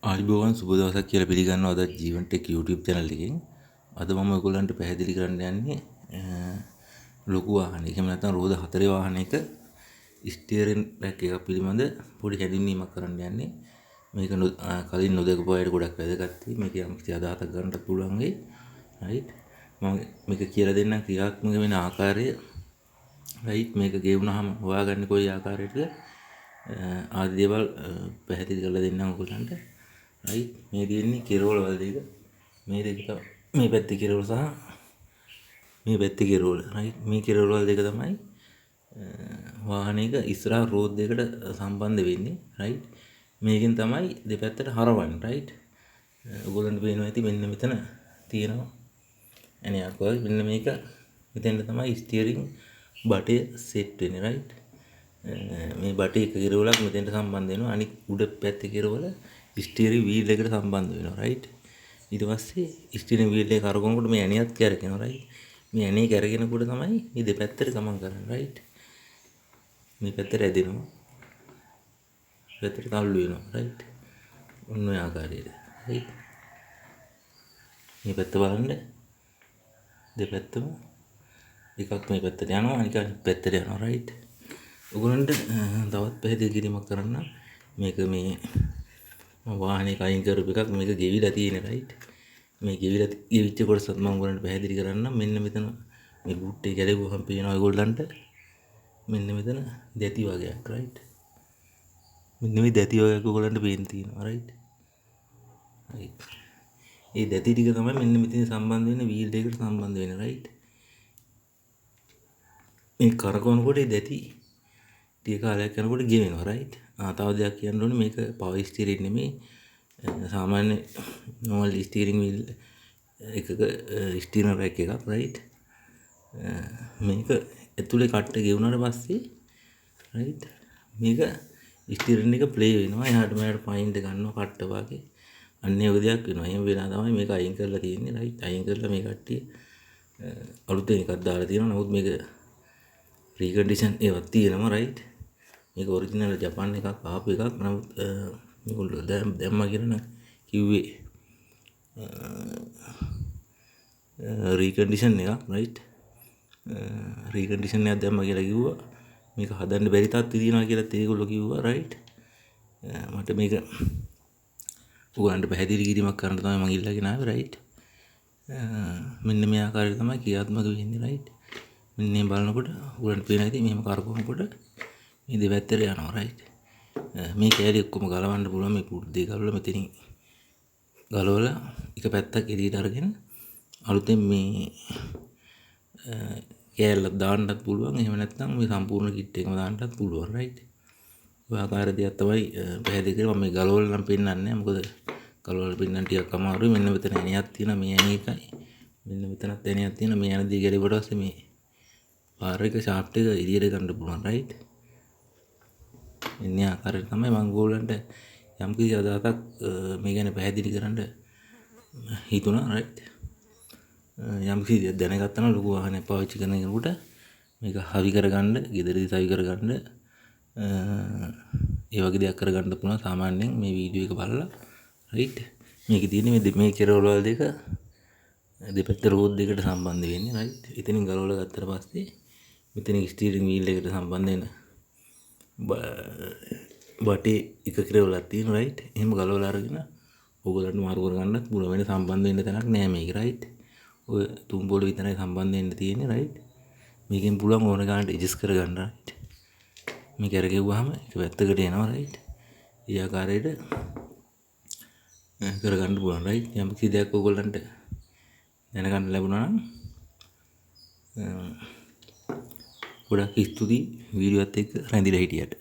ආයුබෝවන් සුබ දවසක් කියලා පිළිගන්නවා අද ජීවන් ටෙක් YouTube channel එකෙන්. අද මම ඔයගොල්ලන්ට පැහැදිලි කරන්න යන්නේ ලොකු වාහනයක එහෙම නැත්නම් රෝද 4 වාහනයක ස්ටියරින් රැක් එකක් පිළිබඳ පොඩි හැඳින්වීමක් කරන්න යන්නේ. මේක කලින් නොදකපු අයට ගොඩක් වැදගත් වෙයි. මේක යම් කිසි අදහසක් ගන්නත් පුළුවන් වෙයි. right මම මේක කියලා දෙන්නම් ක්‍රියාත්මක වෙන ආකාරය. right මේක ගෙවුනහම හොයාගන්නේ කොයි ආකාරයකද ආදී දේවල් පැහැදිලි කරලා දෙන්නම් ඔයගොල්ලන්ට. right මේ තියෙන්නේ කෙරවල වල දෙක මේ දෙක මේ පැත්තේ කෙරවල සහ මේ පැත්තේ කෙරවල right මේ කෙරවල වල දෙක තමයි වාහනයක ඉස්සරහා රෝඩ් දෙකට සම්බන්ධ වෙන්නේ right මේකෙන් තමයි දෙපැත්තට හරවන්නේ right ඔයගොල්ලන්ට පේනවා ඇති මෙන්න මෙතන තියෙනවා එනියක් වගේ මෙන්න මේක මෙතෙන්ට තමයි ස්ටියරින් බටය සෙට් වෙන්නේ right මේ බටේ එක කෙරවලක් මෙතෙන්ට සම්බන්ධ වෙනවා අනිත් උඩ පැත්තේ කෙරවල ස්ටියරින් වීල් එකට සම්බන්ධ වෙනවා right ඊට පස්සේ ස්ටියරින් වීල් එක කරකවනකොට මේ ඇණියත් කැරකෙනවා right මේ ඇණිය කැරගෙනකොට තමයි මේ දෙපැත්තට ගමන් කරන්නේ right මේ පැත්තට ඇදෙනවා පැත්තට තල්ලු වෙනවා right ඔන්න ඔය ආකාරයට right මේ පැත්ත බලන්න දෙපැත්තම එකක් මේ පැත්තට යනවා අනික අනිත් පැත්තට යනවා right ඔයගොල්ලන්ට තවත් පැහැදිලි කිරීමක් කරන්න මේක මේ වාහනේ කයින් කරපු එකක් මේක ගෙවිලා තියෙන right මේ ගෙවිච්ච කොටසත් මම ඔයගොල්ලන්ට පැහැදිලි කරන්නම් මෙන්න මෙතන මේ බූට් එක ගැලවුවහම පේනවා ඔයගොල්ලන්ට මෙන්න මෙතන දැති වගේක් right මෙන්න මේ දැති වගේක් ඔයගොල්ලන්ට පේන්න තියෙනවා right ඒ දැති ටික තමයි මෙන්න මෙතන සම්බන්ධ වෙන වීල් එකකට සම්බන්ධ වෙන right මේ කරකවනකොට ඒ දැති ටික කාලයක් යනකොට ගෙවෙනවා right තව දෙයක් කියන්න ඕනේ මේක පවර් ස්ටියරින් නෙමෙයි සාමාන්‍ය normal ස්ටියරින් වීල් එකක ස්ටියරින් රැක් එකක් right මේක ඇතුලේ කට්ට ගෙවුනට පස්සේ right මේක ස්ටියරින් එක ප්ලේ වෙනවා එහාට මෙහාට පයින්ට ගන්නවා කට්ට වාගේ අන්න ඒ වගේ දෙයක් වෙනවා එහෙම වෙනා තමයි මේක අයින් කරලා තියෙන්නේ right අයින් කරලා මේ කට්ටිය අලුතෙන් එකක් දාලා තියෙනවා නමුත් මේක රීකන්ඩිෂන් ඒවත් තියෙනවා right මේක ඔරිජිනල් ජපාන් එකක් ආපු එකක් නමුත් මේගොල්ලෝ දැම්මා කියලා කිව්වේ රීකන්ඩිෂන් එකක් right රීකන්ඩිෂන් එකක් දැම්මා කියලා කිව්වා මේක හදන්න බැරි තත්ත්වෙ තියෙනවා කියලාත් ඒගොල්ලෝ කිව්වා right මට මේක උගන්ට පැහැදිලි කිරීමක් කරන්න තමයි මම ඉල්ලගෙන ආවේ right මෙන්න මේ ආකාරයට තමයි ක්‍රියාත්මක වෙන්නේ right මෙන්න මේ බලනකොට උගන්ට පේනවා ඉතින් මෙහෙම කරකවනකොට මේ දෙපැත්තට යනවා right මේ කෑලි ඔක්කොම ගලවන්න පුළුවන් මේ පුඩ් දෙක ගලවලා මෙතනින් ගලවලා එක පැත්තක් එළියට අරගෙන අලුතෙන් මේ කෑල්ලක් දාන්නත් පුළුවන් එහෙම නැත්නම් මේ සම්පූර්ණ කිට් එකම දාන්නත් පුළුවන් right ඔය ආකාර දෙයක් තමයි පැහැදිලි කරේ මම මේ ගලවලා නම් පෙන්නන්නේ නැහැ මොකද ගලවලා පෙන්නන්න ටිකක් අමාරුයි මෙන්න මෙතන ඇණියක් තියෙනවා මේ ඇණිය එකයි මෙන්න මෙතනත් ඇණියක් තියෙනවා මේ ඇණ දෙක ගැලෙවට පස්සේ මේ පාර එක ෂාෆ්ට් එක එළියට ගන්න පුළුවන් right ඉන්නේ ආකාරයට තමයි මම ඕගොල්ලන්ට යම් කිසි අදහසක් මේ ගැන පැහැදිලි කරන්න හිතුණා right යම් කිසි දැනගත්තා නම් ලොකු වාහනයක් පාවිච්චි කරන කෙනෙකුට මේක හවි කරගන්න, ගෙදරදී හවි කරගන්න ඒ වගේ දෙයක් කරගන්න පුළුවන් සාමාන්‍යයෙන් මේ වීඩියෝ එක බලලා right මේකේ තියෙන්නේ මේ කෙරවල වල දෙක දෙපැත්ත රෝඩ් දෙකට සම්බන්ධ වෙන්නේ right එතනින් ගලවලා ගත්තට පස්සේ මෙතන ස්ටියරින් වීල් එකට සම්බන්ධ වෙන බටේ එක කෙරවලක් තියෙන right එහෙම ගලවලා අරගෙන ඕගොල්ලන්ට මාරු කරගන්නත් පුළුවන් වෙන සම්බන්ධ වෙන්න තැනක් නෑ මේක right ඔය තුන් බෝල විතරයි සම්බන්ධ වෙන්න තියෙන්නේ right මේකෙන් පුළුවන් ඕන ගානට ඇඩ්ජස්ට් කරගන්න right මේක අරගෙව්වහම එක පැත්තකට එනවා right ඒ ආකාරයට කරගන්න පුළුවන් right යම් කිසි දෙයක් ඕගොල්ලන්ට දැනගන්න ලැබුණා නම් ගොඩක් ස්තුතියි වීඩියෝත් එක්ක රැඳිලා හිටියට